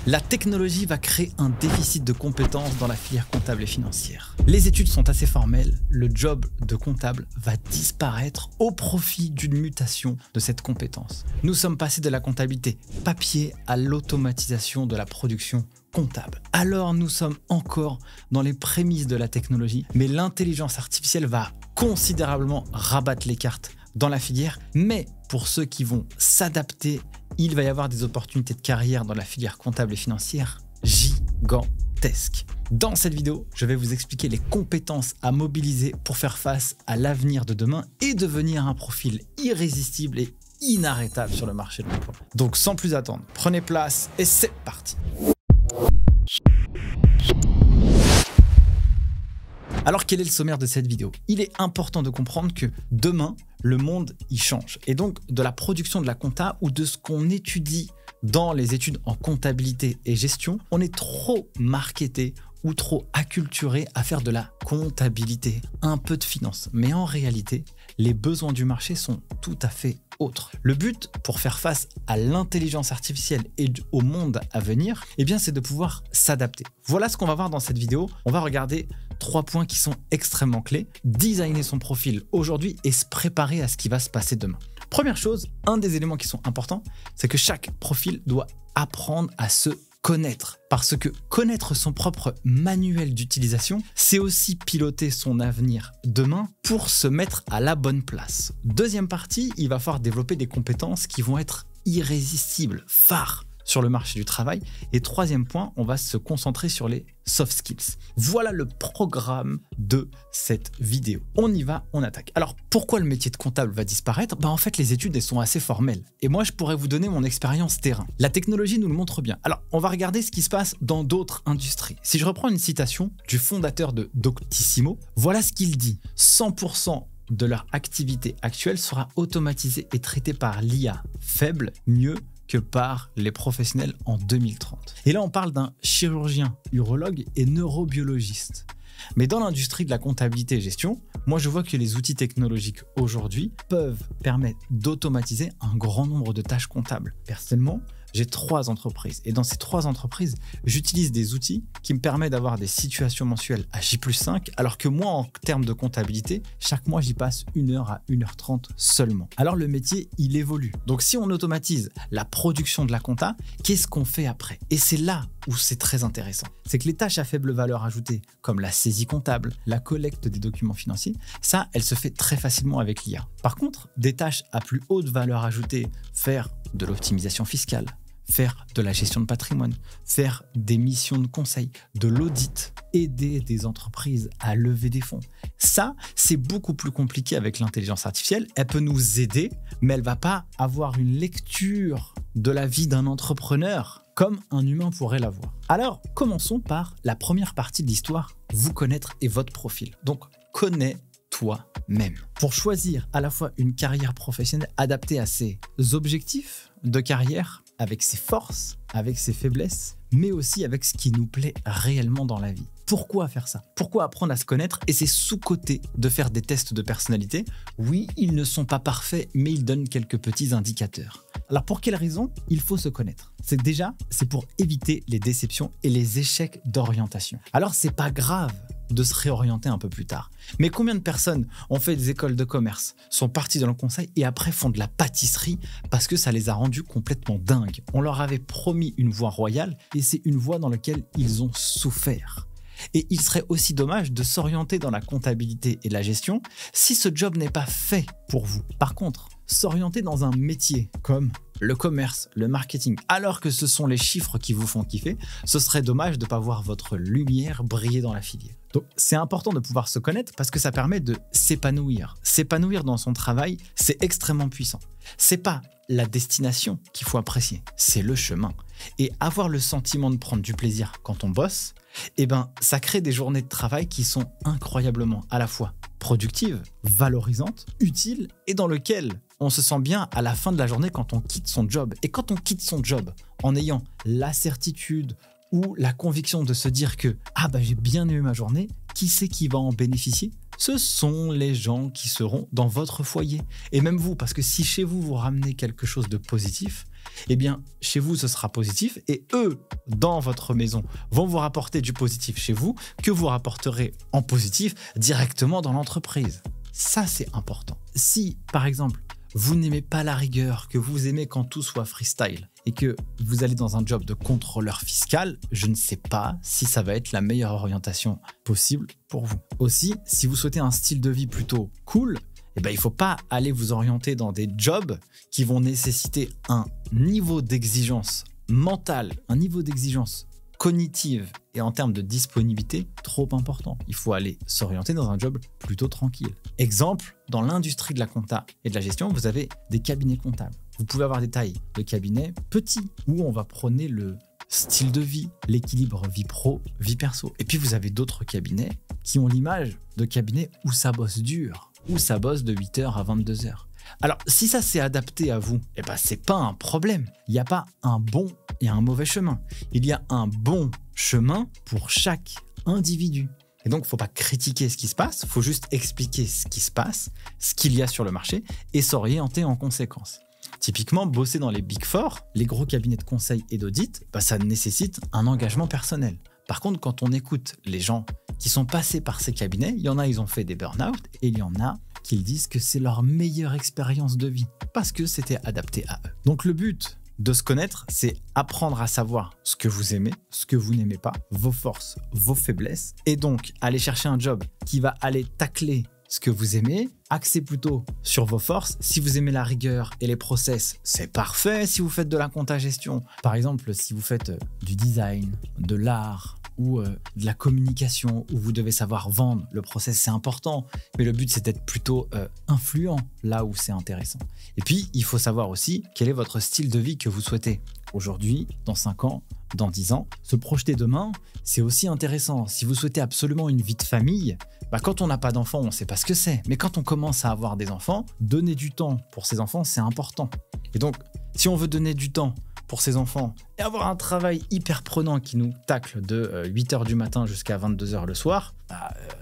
La technologie va créer un déficit de compétences dans la filière comptable et financière. Les études sont assez formelles, le job de comptable va disparaître au profit d'une mutation de cette compétence. Nous sommes passés de la comptabilité papier à l'automatisation de la production comptable. Alors nous sommes encore dans les prémices de la technologie, mais l'intelligence artificielle va considérablement rabattre les cartes dans la filière, mais pour ceux qui vont s'adapter, il va y avoir des opportunités de carrière dans la filière comptable et financière gigantesques. Dans cette vidéo, je vais vous expliquer les compétences à mobiliser pour faire face à l'avenir de demain et devenir un profil irrésistible et inarrêtable sur le marché de l'emploi. Donc sans plus attendre, prenez place et c'est parti. Alors quel est le sommaire de cette vidéo? Il est important de comprendre que demain, le monde y change. Et donc de la production de la compta ou de ce qu'on étudie dans les études en comptabilité et gestion, on est trop marketé ou trop acculturé à faire de la comptabilité, un peu de finance. Mais en réalité, les besoins du marché sont tout à fait autres. Le but pour faire face à l'intelligence artificielle et au monde à venir, eh bien, c'est de pouvoir s'adapter. Voilà ce qu'on va voir dans cette vidéo. On va regarder 3 points qui sont extrêmement clés. Designer son profil aujourd'hui et se préparer à ce qui va se passer demain. Première chose, un des éléments qui sont importants, c'est que chaque profil doit apprendre à se connaître. Parce que connaître son propre manuel d'utilisation, c'est aussi piloter son avenir demain pour se mettre à la bonne place. Deuxième partie, il va falloir développer des compétences qui vont être irrésistibles, phares sur le marché du travail. Et troisième point, on va se concentrer sur les soft skills. Voilà le programme de cette vidéo. On y va, on attaque. Alors, pourquoi le métier de comptable va disparaître? En fait, les études, elles sont assez formelles. Et moi, je pourrais vous donner mon expérience terrain. La technologie nous le montre bien. Alors, on va regarder ce qui se passe dans d'autres industries. Si je reprends une citation du fondateur de Doctissimo, voilà ce qu'il dit. 100% de leur activité actuelle sera automatisée et traitée par l'IA. Faible, mieux que par les professionnels en 2030. Et là, on parle d'un chirurgien, urologue et neurobiologiste. Mais dans l'industrie de la comptabilité et gestion, moi, je vois que les outils technologiques aujourd'hui peuvent permettre d'automatiser un grand nombre de tâches comptables. Personnellement, j'ai 3 entreprises et dans ces 3 entreprises, j'utilise des outils qui me permettent d'avoir des situations mensuelles à J+5 alors que moi, en termes de comptabilité, chaque mois, j'y passe 1 heure à 1h30 seulement. Alors le métier, il évolue. Donc si on automatise la production de la compta, qu'est-ce qu'on fait après? Et c'est là où c'est très intéressant. C'est que les tâches à faible valeur ajoutée, comme la saisie comptable, la collecte des documents financiers, ça, elle se fait très facilement avec l'IA. Par contre, des tâches à plus haute valeur ajoutée, faire de l'optimisation fiscale, faire de la gestion de patrimoine, faire des missions de conseil, de l'audit, aider des entreprises à lever des fonds. Ça, c'est beaucoup plus compliqué avec l'intelligence artificielle. Elle peut nous aider, mais elle ne va pas avoir une lecture de la vie d'un entrepreneur comme un humain pourrait l'avoir. Alors, commençons par la première partie de l'histoire, vous connaître et votre profil. Donc, connais toi-même. Pour choisir à la fois une carrière professionnelle adaptée à ses objectifs de carrière, avec ses forces, avec ses faiblesses, mais aussi avec ce qui nous plaît réellement dans la vie. Pourquoi faire ça? Pourquoi apprendre à se connaître? Et c'est sous-coté de faire des tests de personnalité. Oui, ils ne sont pas parfaits, mais ils donnent quelques petits indicateurs. Alors pour quelle raison il faut se connaître? C'est pour éviter les déceptions et les échecs d'orientation. Alors c'est pas grave de se réorienter un peu plus tard. Mais combien de personnes ont fait des écoles de commerce, sont parties dans le conseil et après font de la pâtisserie parce que ça les a rendus complètement dingues? On leur avait promis une voie royale et c'est une voie dans laquelle ils ont souffert. Et il serait aussi dommage de s'orienter dans la comptabilité et la gestion si ce job n'est pas fait pour vous. Par contre, s'orienter dans un métier comme le commerce, le marketing, alors que ce sont les chiffres qui vous font kiffer, ce serait dommage de ne pas voir votre lumière briller dans la filière. Donc, c'est important de pouvoir se connaître parce que ça permet de s'épanouir. S'épanouir dans son travail, c'est extrêmement puissant. C'est pas la destination qu'il faut apprécier, c'est le chemin. Et avoir le sentiment de prendre du plaisir quand on bosse, ça crée des journées de travail qui sont incroyablement à la fois productives, valorisantes, utiles et dans lesquelles on se sent bien à la fin de la journée quand on quitte son job. Et quand on quitte son job en ayant la certitude ou la conviction de se dire que j'ai bien aimé ma journée, qui c'est qui va en bénéficier? ce sont les gens qui seront dans votre foyer. Et même vous, parce que si chez vous, vous ramenez quelque chose de positif, eh bien, chez vous, ce sera positif et eux, dans votre maison, vont vous rapporter du positif chez vous que vous rapporterez en positif directement dans l'entreprise. Ça, c'est important. Si, par exemple, vous n'aimez pas la rigueur, que vous aimez quand tout soit freestyle et que vous allez dans un job de contrôleur fiscal, je ne sais pas si ça va être la meilleure orientation possible pour vous. Aussi, si vous souhaitez un style de vie plutôt cool, eh ben, il ne faut pas aller vous orienter dans des jobs qui vont nécessiter un niveau d'exigence mentale, un niveau d'exigence cognitive et en termes de disponibilité trop important. Il faut aller s'orienter dans un job plutôt tranquille. Exemple, dans l'industrie de la compta et de la gestion, vous avez des cabinets comptables. Vous pouvez avoir des tailles de cabinets petits où on va prôner le style de vie, l'équilibre vie pro, vie perso. Et puis vous avez d'autres cabinets qui ont l'image de cabinets où ça bosse dur, où ça bosse de 8h à 22h. Alors, si ça s'est adapté à vous, eh ben, c'est pas un problème. Il n'y a pas un bon et un mauvais chemin. Il y a un bon chemin pour chaque individu. Et donc, il ne faut pas critiquer ce qui se passe, il faut juste expliquer ce qui se passe, ce qu'il y a sur le marché et s'orienter en conséquence. Typiquement, bosser dans les Big Four, les gros cabinets de conseil et d'audit, ça nécessite un engagement personnel. Par contre, quand on écoute les gens qui sont passés par ces cabinets, il y en a, ils ont fait des burn-out et il y en a qui disent que c'est leur meilleure expérience de vie parce que c'était adapté à eux. Donc le but de se connaître, c'est apprendre à savoir ce que vous aimez, ce que vous n'aimez pas, vos forces, vos faiblesses et donc aller chercher un job qui va aller tacler ce que vous aimez, axez plutôt sur vos forces. Si vous aimez la rigueur et les process, c'est parfait. Si vous faites de la compta gestion, par exemple, si vous faites du design, de l'art ou de la communication, où vous devez savoir vendre, le process c'est important, mais le but c'est d'être plutôt influent là où c'est intéressant. Et puis, il faut savoir aussi quel est votre style de vie que vous souhaitez. Aujourd'hui, dans 5 ans, dans 10 ans, se projeter demain, c'est aussi intéressant. Si vous souhaitez absolument une vie de famille, quand on n'a pas d'enfants, on ne sait pas ce que c'est. Mais quand on commence à avoir des enfants, donner du temps pour ses enfants, c'est important. Et donc, si on veut donner du temps pour ses enfants et avoir un travail hyper prenant qui nous tacle de 8h du matin jusqu'à 22h le soir,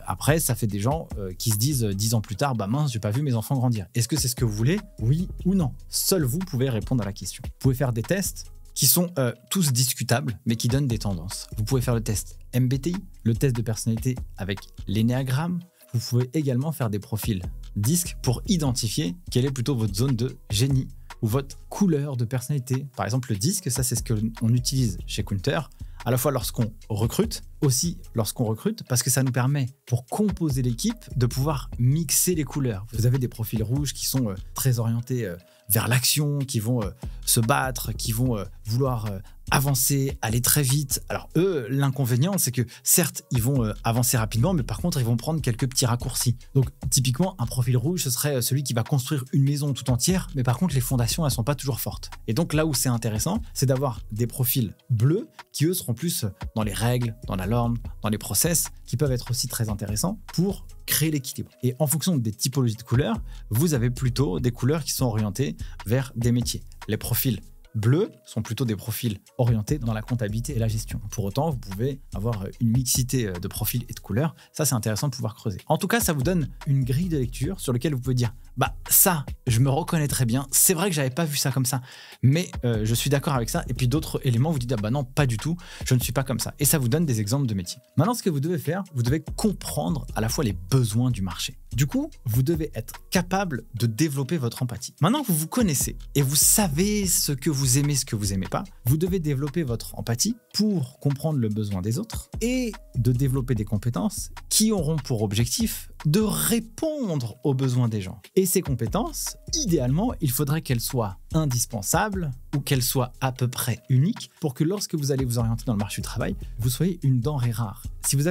après, ça fait des gens qui se disent 10 ans plus tard, mince, j'ai pas vu mes enfants grandir. Est-ce que c'est ce que vous voulez? Oui ou non? Seul vous pouvez répondre à la question. Vous pouvez faire des tests qui sont tous discutables, mais qui donnent des tendances. Vous pouvez faire le test MBTI, le test de personnalité avec l'énéagramme. Vous pouvez également faire des profils DISC pour identifier quelle est plutôt votre zone de génie ou votre couleur de personnalité. Par exemple, le DISC, ça c'est ce qu'on utilise chez Counter, à la fois lorsqu'on recrute, aussi lorsqu'on recrute, parce que ça nous permet, pour composer l'équipe, de pouvoir mixer les couleurs. Vous avez des profils rouges qui sont très orientés vers l'action, qui vont se battre, qui vont vouloir avancer, aller très vite. Alors eux, l'inconvénient, c'est que certes, ils vont avancer rapidement, mais par contre, ils vont prendre quelques petits raccourcis. Donc typiquement, un profil rouge, ce serait celui qui va construire une maison tout entière, mais par contre, les fondations, elles sont pas toujours fortes. Et donc là où c'est intéressant, c'est d'avoir des profils bleus qui, eux, seront plus dans les règles, dans la norme, dans les process, qui peuvent être aussi très intéressants pour créer l'équilibre. Et en fonction des typologies de couleurs, vous avez plutôt des couleurs qui sont orientées vers des métiers. Les profils bleus sont plutôt des profils orientés dans la comptabilité et la gestion. Pour autant, vous pouvez avoir une mixité de profils et de couleurs. Ça, c'est intéressant de pouvoir creuser. En tout cas, ça vous donne une grille de lecture sur laquelle vous pouvez dire ça, je me reconnais très bien. C'est vrai que j'avais pas vu ça comme ça, mais je suis d'accord avec ça. Et puis d'autres éléments, vous dites non, pas du tout, je ne suis pas comme ça. Et ça vous donne des exemples de métiers. Maintenant, ce que vous devez faire, vous devez comprendre à la fois les besoins du marché. Du coup, vous devez être capable de développer votre empathie. Maintenant que vous vous connaissez et vous savez ce que vous aimez, ce que vous aimez pas, vous devez développer votre empathie pour comprendre le besoin des autres et de développer des compétences qui auront pour objectif de répondre aux besoins des gens. Et ces compétences, idéalement, il faudrait qu'elles soient indispensables ou qu'elles soient à peu près uniques pour que lorsque vous allez vous orienter dans le marché du travail, vous soyez une denrée rare. Si vous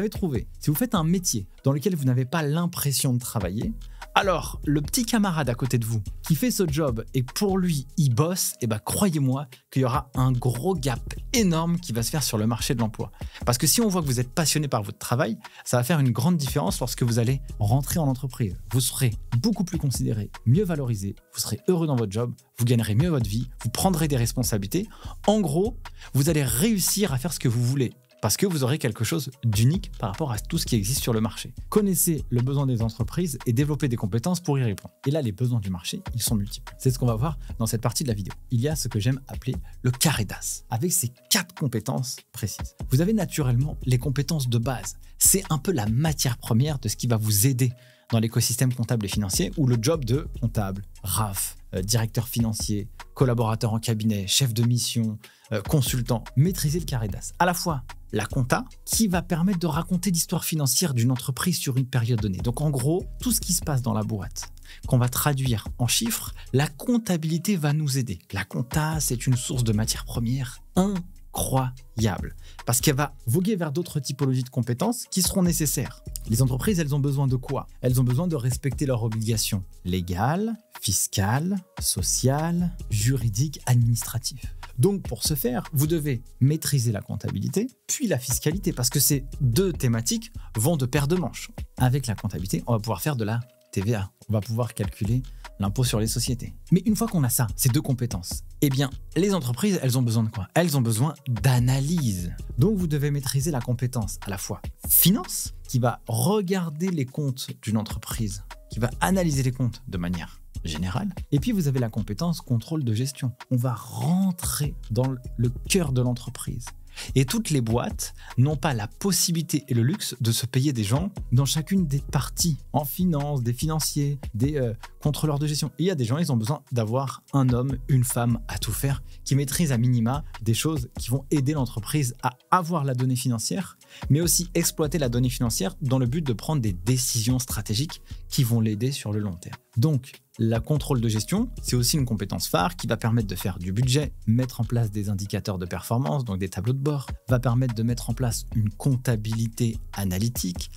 faites un métier dans lequel vous n'avez pas l'impression de travailler, alors le petit camarade à côté de vous qui fait ce job et pour lui il bosse, croyez-moi qu'il y aura un gros gap énorme qui va se faire sur le marché de l'emploi. Parce que si on voit que vous êtes passionné par votre travail, ça va faire une grande différence lorsque vous allez rentrer en entreprise. Vous serez beaucoup plus considéré, mieux valorisé, vous serez heureux dans votre job, vous gagnerez mieux votre vie, vous prendrez des responsabilités. En gros, vous allez réussir à faire ce que vous voulez. parce que vous aurez quelque chose d'unique par rapport à tout ce qui existe sur le marché. Connaissez le besoin des entreprises et développez des compétences pour y répondre. Et là, les besoins du marché, ils sont multiples. C'est ce qu'on va voir dans cette partie de la vidéo. Il y a ce que j'aime appeler le carré d'as, avec ces 4 compétences précises. Vous avez naturellement les compétences de base. C'est un peu la matière première de ce qui va vous aider dans l'écosystème comptable et financier, ou le job de comptable, RAF, directeur financier, collaborateur en cabinet, chef de mission, consultant. Maîtriser le carré d'as. À la fois la compta, qui va permettre de raconter l'histoire financière d'une entreprise sur une période donnée. Donc en gros, tout ce qui se passe dans la boîte, qu'on va traduire en chiffres, la comptabilité va nous aider. La compta, c'est une source de matière première incroyable, parce qu'elle va voguer vers d'autres typologies de compétences qui seront nécessaires. Les entreprises, elles ont besoin de quoi? Elles ont besoin de respecter leurs obligations légales, fiscales, sociales, juridiques, administratives. Donc pour ce faire, vous devez maîtriser la comptabilité, puis la fiscalité, parce que ces 2 thématiques vont de pair de manches. Avec la comptabilité, on va pouvoir faire de la TVA. On va pouvoir calculer l'impôt sur les sociétés. Mais une fois qu'on a ça, ces 2 compétences, eh bien, les entreprises, elles ont besoin de quoi? Elles ont besoin d'analyse. Donc, vous devez maîtriser la compétence à la fois finance, qui va regarder les comptes d'une entreprise, qui va analyser les comptes de manière générale. Et puis, vous avez la compétence contrôle de gestion. On va rentrer dans le cœur de l'entreprise. Et toutes les boîtes n'ont pas la possibilité et le luxe de se payer des gens dans chacune des parties, en finance, des financiers, des contrôleurs de gestion. Et il y a des gens, ils ont besoin d'avoir un homme, une femme à tout faire, qui maîtrise à minima des choses qui vont aider l'entreprise à avoir la donnée financière, mais aussi exploiter la donnée financière dans le but de prendre des décisions stratégiques qui vont l'aider sur le long terme. Donc, la contrôle de gestion, c'est aussi une compétence phare qui va permettre de faire du budget, mettre en place des indicateurs de performance, donc des tableaux de bord, va permettre de mettre en place une comptabilité analytique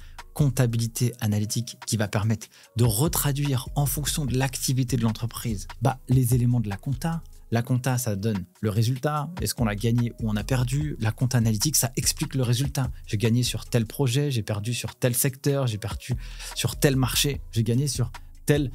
qui va permettre de retraduire en fonction de l'activité de l'entreprise les éléments de la compta. La compta, ça donne le résultat. Est-ce qu'on a gagné ou on a perdu? La compta analytique, ça explique le résultat. J'ai gagné sur tel projet, j'ai perdu sur tel secteur, j'ai perdu sur tel marché, j'ai gagné sur tel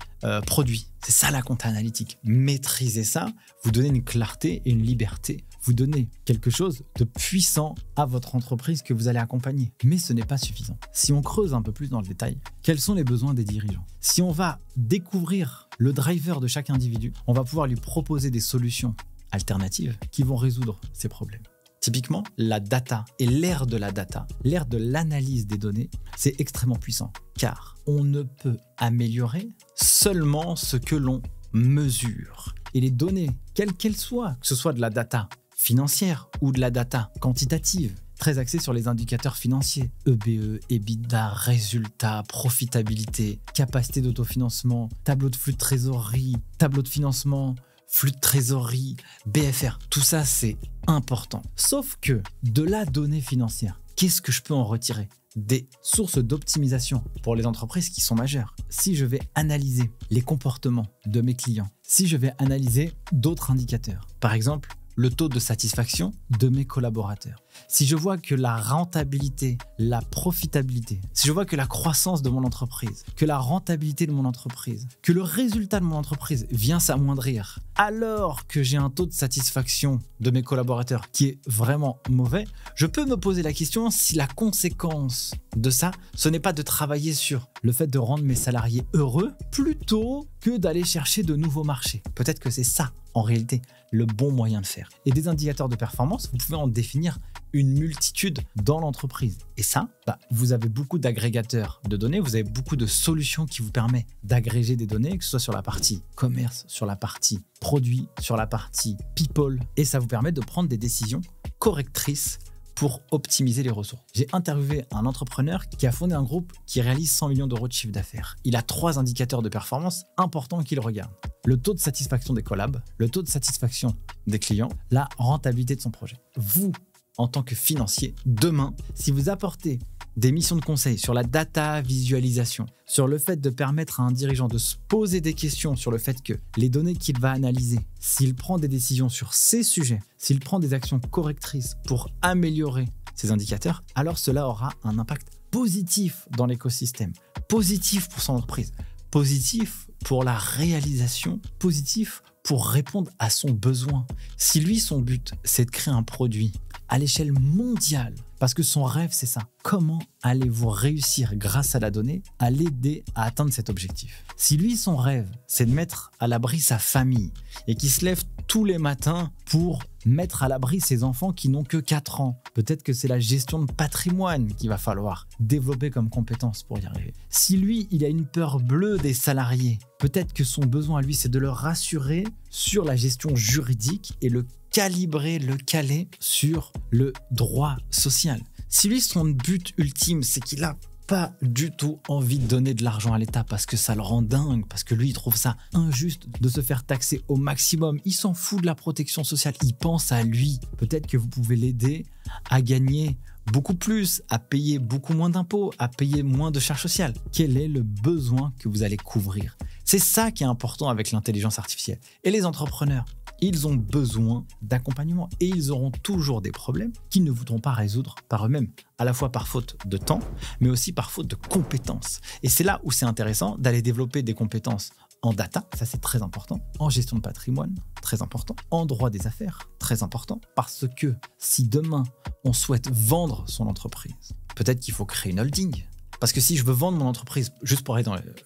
produit. C'est ça la compta analytique. Maîtriser ça, vous donnez une clarté et une liberté. Vous donnez quelque chose de puissant à votre entreprise que vous allez accompagner. Mais ce n'est pas suffisant. Si on creuse un peu plus dans le détail, quels sont les besoins des dirigeants? Si on va découvrir le driver de chaque individu, on va pouvoir lui proposer des solutions alternatives qui vont résoudre ces problèmes. Typiquement, la data et l'ère de la data, l'ère de l'analyse des données, c'est extrêmement puissant car on ne peut améliorer seulement ce que l'on mesure. Et les données, quelles qu'elles soient, que ce soit de la data financière ou de la data quantitative, très axée sur les indicateurs financiers, EBE, EBITDA, résultats, profitabilité, capacité d'autofinancement, tableau de flux de trésorerie, tableau de financement, flux de trésorerie, BFR, tout ça c'est important. Sauf que de la donnée financière, qu'est-ce que je peux en retirer? Des sources d'optimisation pour les entreprises qui sont majeures. Si je vais analyser les comportements de mes clients, si je vais analyser d'autres indicateurs, par exemple le taux de satisfaction de mes collaborateurs, si je vois que la rentabilité, la profitabilité, si je vois que la croissance de mon entreprise, que la rentabilité de mon entreprise, que le résultat de mon entreprise vient s'amoindrir, alors que j'ai un taux de satisfaction de mes collaborateurs qui est vraiment mauvais, je peux me poser la question si la conséquence de ça, ce n'est pas de travailler sur le fait de rendre mes salariés heureux plutôt que d'aller chercher de nouveaux marchés. Peut-être que c'est ça, en réalité, le bon moyen de faire. Et des indicateurs de performance, vous pouvez en définir une multitude dans l'entreprise. Et ça, vous avez beaucoup d'agrégateurs de données, vous avez beaucoup de solutions qui vous permettent d'agréger des données, que ce soit sur la partie commerce, sur la partie produit, sur la partie people. Et ça vous permet de prendre des décisions correctrices pour optimiser les ressources. J'ai interviewé un entrepreneur qui a fondé un groupe qui réalise 100 millions d'euros de chiffre d'affaires. Il a 3 indicateurs de performance importants qu'il regarde. Le taux de satisfaction des collabs, le taux de satisfaction des clients, la rentabilité de son projet. Vous, en tant que financier, demain, si vous apportez des missions de conseil sur la data visualisation, sur le fait de permettre à un dirigeant de se poser des questions sur le fait que les données qu'il va analyser, s'il prend des décisions sur ces sujets, s'il prend des actions correctrices pour améliorer ces indicateurs, alors cela aura un impact positif dans l'écosystème, positif pour son entreprise, positif pour la réalisation, positif pour répondre à son besoin. Si lui, son but, c'est de créer un produit à l'échelle mondiale. Parce que son rêve, c'est ça. Comment allez-vous réussir grâce à la donnée à l'aider à atteindre cet objectif? Si lui, son rêve, c'est de mettre à l'abri sa famille et qu'il se lève tous les matins pour mettre à l'abri ses enfants qui n'ont que 4 ans, peut-être que c'est la gestion de patrimoine qu'il va falloir développer comme compétence pour y arriver. Si lui, il a une peur bleue des salariés, peut-être que son besoin à lui, c'est de le rassurer sur la gestion juridique et le calibrer, le caler sur le droit social. Si lui, son but ultime, c'est qu'il a pas du tout envie de donner de l'argent à l'État parce que ça le rend dingue, parce que lui, il trouve ça injuste de se faire taxer au maximum. Il s'en fout de la protection sociale, il pense à lui. Peut-être que vous pouvez l'aider à gagner beaucoup plus, à payer beaucoup moins d'impôts, à payer moins de charges sociales. Quel est le besoin que vous allez couvrir? C'est ça qui est important avec l'intelligence artificielle. Et les entrepreneurs, ils ont besoin d'accompagnement et ils auront toujours des problèmes qu'ils ne voudront pas résoudre par eux-mêmes, à la fois par faute de temps, mais aussi par faute de compétences. Et c'est là où c'est intéressant d'aller développer des compétences en data, ça c'est très important, en gestion de patrimoine, très important, en droit des affaires, très important, parce que si demain on souhaite vendre son entreprise, peut-être qu'il faut créer une holding. Parce que si je veux vendre mon entreprise juste pour aller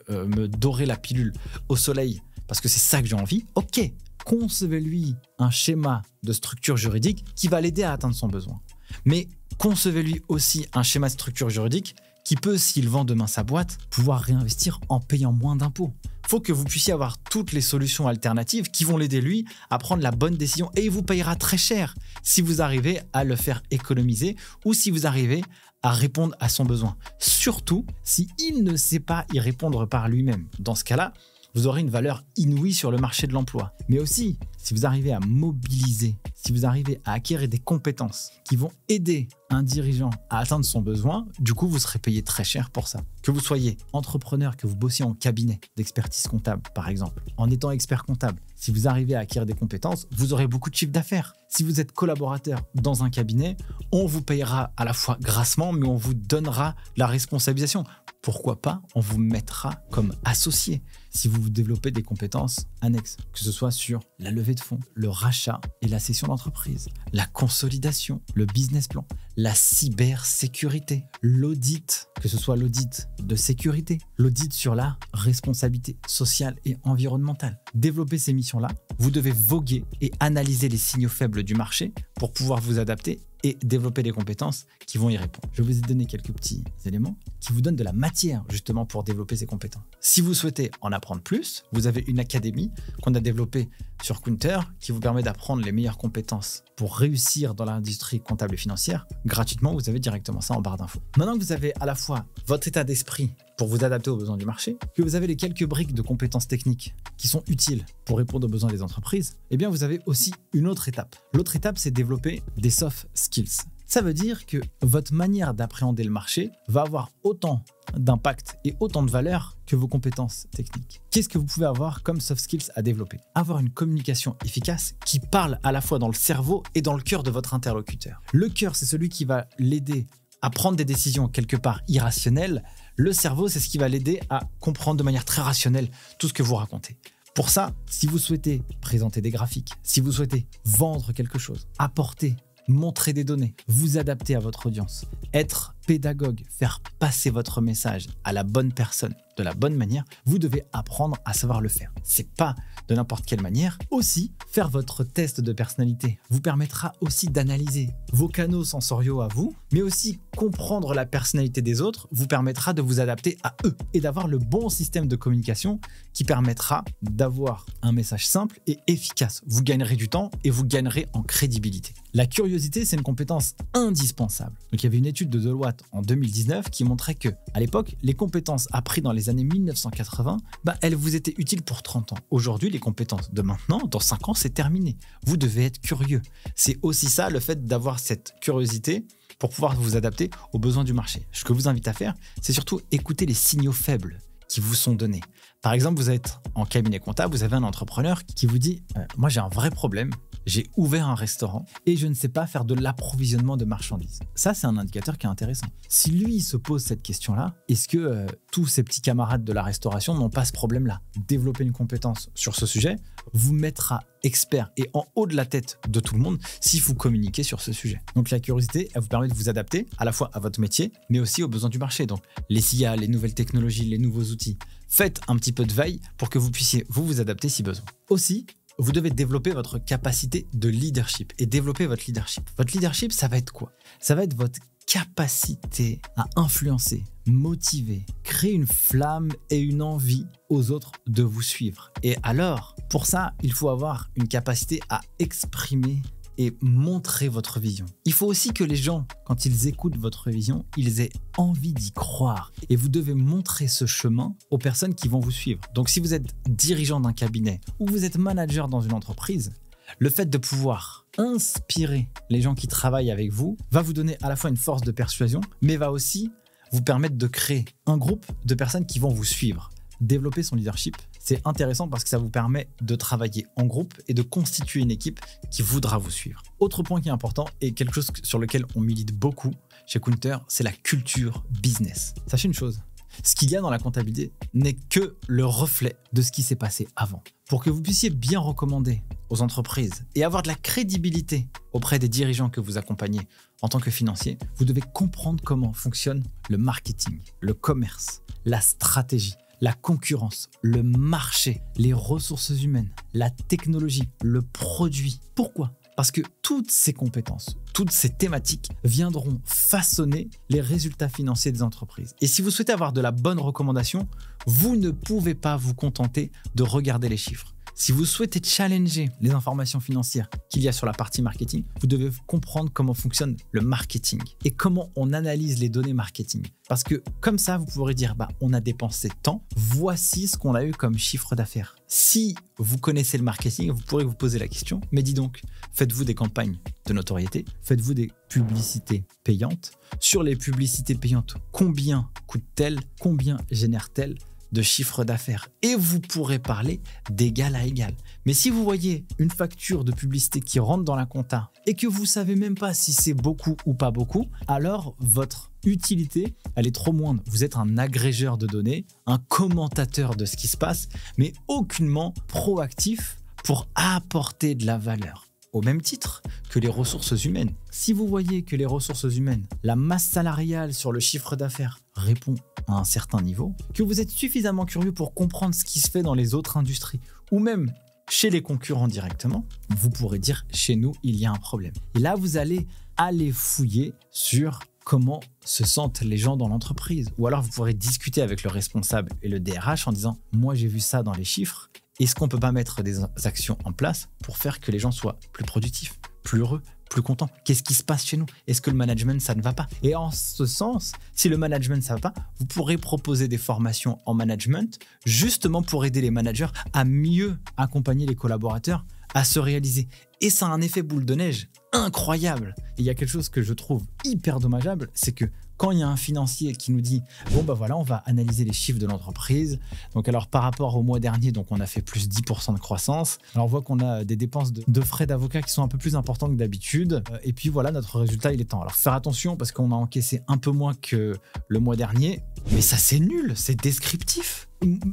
me dorer la pilule au soleil, parce que c'est ça que j'ai envie, ok, concevez-lui un schéma de structure juridique qui va l'aider à atteindre son besoin. Mais concevez-lui aussi un schéma de structure juridique qui peut, s'il vend demain sa boîte, pouvoir réinvestir en payant moins d'impôts. Il faut que vous puissiez avoir toutes les solutions alternatives qui vont l'aider lui à prendre la bonne décision et il vous payera très cher si vous arrivez à le faire économiser ou si vous arrivez à répondre à son besoin. Surtout si il ne sait pas y répondre par lui-même. Dans ce cas-là, vous aurez une valeur inouïe sur le marché de l'emploi. Mais aussi, si vous arrivez à mobiliser, si vous arrivez à acquérir des compétences qui vont aider un dirigeant à atteindre son besoin, du coup, vous serez payé très cher pour ça. Que vous soyez entrepreneur, que vous bossiez en cabinet d'expertise comptable, par exemple, en étant expert comptable, si vous arrivez à acquérir des compétences, vous aurez beaucoup de chiffre d'affaires. Si vous êtes collaborateur dans un cabinet, on vous payera à la fois grassement, mais on vous donnera la responsabilisation. Pourquoi pas, on vous mettra comme associé si vous développez des compétences annexes, que ce soit sur la levée de fonds, le rachat et la cession d'entreprise, la consolidation, le business plan, la cybersécurité, l'audit, que ce soit l'audit de sécurité, l'audit sur la responsabilité sociale et environnementale. Développer ces missions-là, vous devez voguer et analyser les signaux faibles du marché pour pouvoir vous adapter et développer des compétences qui vont y répondre. Je vous ai donné quelques petits éléments qui vous donnent de la matière justement pour développer ces compétences. Si vous souhaitez en apprendre plus, vous avez une académie qu'on a développée sur Counter qui vous permet d'apprendre les meilleures compétences pour réussir dans l'industrie comptable et financière. Gratuitement, vous avez directement ça en barre d'infos. Maintenant que vous avez à la fois votre état d'esprit pour vous adapter aux besoins du marché, que vous avez les quelques briques de compétences techniques qui sont utiles pour répondre aux besoins des entreprises, eh bien vous avez aussi une autre étape. L'autre étape, c'est développer des soft skills. Ça veut dire que votre manière d'appréhender le marché va avoir autant d'impact et autant de valeur que vos compétences techniques. Qu'est-ce que vous pouvez avoir comme soft skills à développer? Avoir une communication efficace qui parle à la fois dans le cerveau et dans le cœur de votre interlocuteur. Le cœur, c'est celui qui va l'aider à prendre des décisions quelque part irrationnelles. Le cerveau, c'est ce qui va l'aider à comprendre de manière très rationnelle tout ce que vous racontez. Pour ça, si vous souhaitez présenter des graphiques, si vous souhaitez vendre quelque chose, apporter, montrer des données, vous adapter à votre audience, être pédagogue, faire passer votre message à la bonne personne de la bonne manière, vous devez apprendre à savoir le faire. C'est pas de n'importe quelle manière. Aussi, faire votre test de personnalité vous permettra aussi d'analyser vos canaux sensoriaux à vous, mais aussi comprendre la personnalité des autres vous permettra de vous adapter à eux et d'avoir le bon système de communication qui permettra d'avoir un message simple et efficace. Vous gagnerez du temps et vous gagnerez en crédibilité. La curiosité, c'est une compétence indispensable. Donc, il y avait une étude de Deloitte en 2019 qui montrait que, à l'époque, les compétences apprises dans les années 1980, elles vous étaient utiles pour 30 ans. Aujourd'hui, les compétences de maintenant, dans 5 ans, c'est terminé. Vous devez être curieux. C'est aussi ça, le fait d'avoir cette curiosité pour pouvoir vous adapter aux besoins du marché. Ce que je vous invite à faire, c'est surtout écouter les signaux faibles qui vous sont donnés. Par exemple, vous êtes en cabinet comptable, vous avez un entrepreneur qui vous dit « Moi, j'ai un vrai problème. J'ai ouvert un restaurant et je ne sais pas faire de l'approvisionnement de marchandises. » Ça, c'est un indicateur qui est intéressant. Si lui il se pose cette question-là, est-ce que tous ses petits camarades de la restauration n'ont pas ce problème-là? Développer une compétence sur ce sujet vous mettra expert et en haut de la tête de tout le monde si vous communiquez sur ce sujet. Donc la curiosité, elle vous permet de vous adapter à la fois à votre métier, mais aussi aux besoins du marché. Donc les IA, les nouvelles technologies, les nouveaux outils. Faites un petit peu de veille pour que vous puissiez vous adapter si besoin. Aussi, vous devez développer votre capacité de leadership et développer votre leadership. Votre leadership, ça va être quoi? Ça va être votre capacité à influencer, motiver, créer une flamme et une envie aux autres de vous suivre. Et alors, pour ça, il faut avoir une capacité à exprimer et montrer votre vision. Il faut aussi que les gens, quand ils écoutent votre vision, ils aient envie d'y croire. Et vous devez montrer ce chemin aux personnes qui vont vous suivre. Donc si vous êtes dirigeant d'un cabinet ou vous êtes manager dans une entreprise, le fait de pouvoir inspirer les gens qui travaillent avec vous va vous donner à la fois une force de persuasion, mais va aussi vous permettre de créer un groupe de personnes qui vont vous suivre. Développer son leadership, c'est intéressant parce que ça vous permet de travailler en groupe et de constituer une équipe qui voudra vous suivre. Autre point qui est important et quelque chose sur lequel on milite beaucoup chez Counter, c'est la culture business. Sachez une chose, ce qu'il y a dans la comptabilité n'est que le reflet de ce qui s'est passé avant. Pour que vous puissiez bien recommander aux entreprises et avoir de la crédibilité auprès des dirigeants que vous accompagnez en tant que financier, vous devez comprendre comment fonctionne le marketing, le commerce, la stratégie, la concurrence, le marché, les ressources humaines, la technologie, le produit. Pourquoi ? Parce que toutes ces compétences, toutes ces thématiques viendront façonner les résultats financiers des entreprises. Et si vous souhaitez avoir de la bonne recommandation, vous ne pouvez pas vous contenter de regarder les chiffres. Si vous souhaitez challenger les informations financières qu'il y a sur la partie marketing, vous devez comprendre comment fonctionne le marketing et comment on analyse les données marketing. Parce que comme ça, vous pourrez dire, on a dépensé tant, voici ce qu'on a eu comme chiffre d'affaires. Si vous connaissez le marketing, vous pourrez vous poser la question, mais dis donc, faites-vous des campagnes de notoriété? Faites-vous des publicités payantes? Sur les publicités payantes, combien coûtent-elles? Combien génèrent-elles de chiffre d'affaires? Et vous pourrez parler d'égal à égal. Mais si vous voyez une facture de publicité qui rentre dans la compta et que vous ne savez même pas si c'est beaucoup ou pas beaucoup, alors votre utilité, elle est trop moindre. Vous êtes un agrégeur de données, un commentateur de ce qui se passe, mais aucunement proactif pour apporter de la valeur. Au même titre que les ressources humaines. Si vous voyez que les ressources humaines, la masse salariale sur le chiffre d'affaires répond à un certain niveau, que vous êtes suffisamment curieux pour comprendre ce qui se fait dans les autres industries, ou même chez les concurrents directement, vous pourrez dire « chez nous, il y a un problème ». Et là, vous allez aller fouiller sur comment se sentent les gens dans l'entreprise. Ou alors, vous pourrez discuter avec le responsable et le DRH en disant « moi, j'ai vu ça dans les chiffres ». Est-ce qu'on ne peut pas mettre des actions en place pour faire que les gens soient plus productifs, plus heureux, plus contents? Qu'est-ce qui se passe chez nous? Est-ce que le management, ça ne va pas? Et en ce sens, si le management, ça ne va pas, vous pourrez proposer des formations en management justement pour aider les managers à mieux accompagner les collaborateurs à se réaliser. Et ça a un effet boule de neige incroyable. Et il y a quelque chose que je trouve hyper dommageable, c'est que quand il y a un financier qui nous dit « bon voilà, on va analyser les chiffres de l'entreprise. Donc alors par rapport au mois dernier, donc on a fait plus 10% de croissance. Alors on voit qu'on a des dépenses de frais d'avocat qui sont un peu plus importantes que d'habitude. Et puis voilà, notre résultat, il est temps. Alors faire attention parce qu'on a encaissé un peu moins que le mois dernier. Mais ça, c'est nul, c'est descriptif.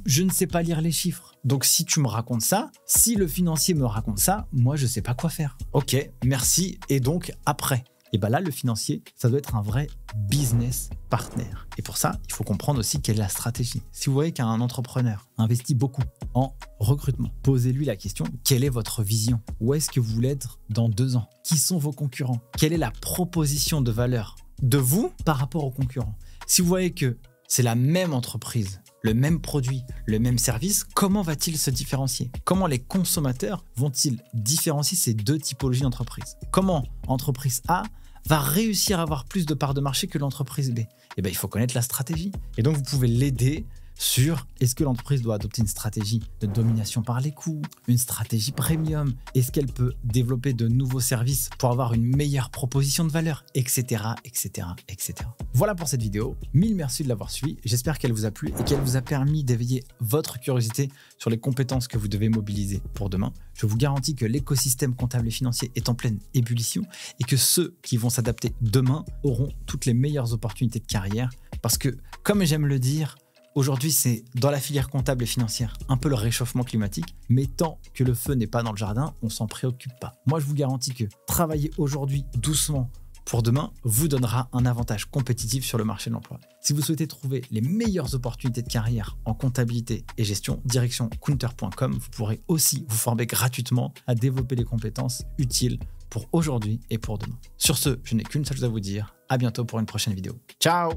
Je ne sais pas lire les chiffres. Donc si tu me racontes ça, si le financier me raconte ça, moi je ne sais pas quoi faire. Ok, merci. Et donc après ? Et bien là, le financier, ça doit être un vrai business partner. Et pour ça, il faut comprendre aussi quelle est la stratégie. Si vous voyez qu'un entrepreneur investit beaucoup en recrutement, posez-lui la question, quelle est votre vision? Où est-ce que vous voulez être dans 2 ans? Qui sont vos concurrents? Quelle est la proposition de valeur de vous par rapport aux concurrents? Si vous voyez que c'est la même entreprise, le même produit, le même service, comment va-t-il se différencier? Comment les consommateurs vont-ils différencier ces 2 typologies d'entreprises? Comment entreprise A va réussir à avoir plus de parts de marché que l'entreprise B? Eh bien, il faut connaître la stratégie. Et donc, vous pouvez l'aider sur est-ce que l'entreprise doit adopter une stratégie de domination par les coûts, une stratégie premium, est-ce qu'elle peut développer de nouveaux services pour avoir une meilleure proposition de valeur, etc., etc., etc. Voilà pour cette vidéo. 1000 merci de l'avoir suivi. J'espère qu'elle vous a plu et qu'elle vous a permis d'éveiller votre curiosité sur les compétences que vous devez mobiliser pour demain. Je vous garantis que l'écosystème comptable et financier est en pleine ébullition et que ceux qui vont s'adapter demain auront toutes les meilleures opportunités de carrière parce que, comme j'aime le dire, Aujourd'hui, c'est dans la filière comptable et financière un peu le réchauffement climatique, mais tant que le feu n'est pas dans le jardin, on s'en préoccupe pas. Moi, je vous garantis que travailler aujourd'hui doucement pour demain vous donnera un avantage compétitif sur le marché de l'emploi. Si vous souhaitez trouver les meilleures opportunités de carrière en comptabilité et gestion, direction Kunter.com. Vous pourrez aussi vous former gratuitement à développer les compétences utiles pour aujourd'hui et pour demain. Sur ce, je n'ai qu'une seule chose à vous dire. À bientôt pour une prochaine vidéo. Ciao!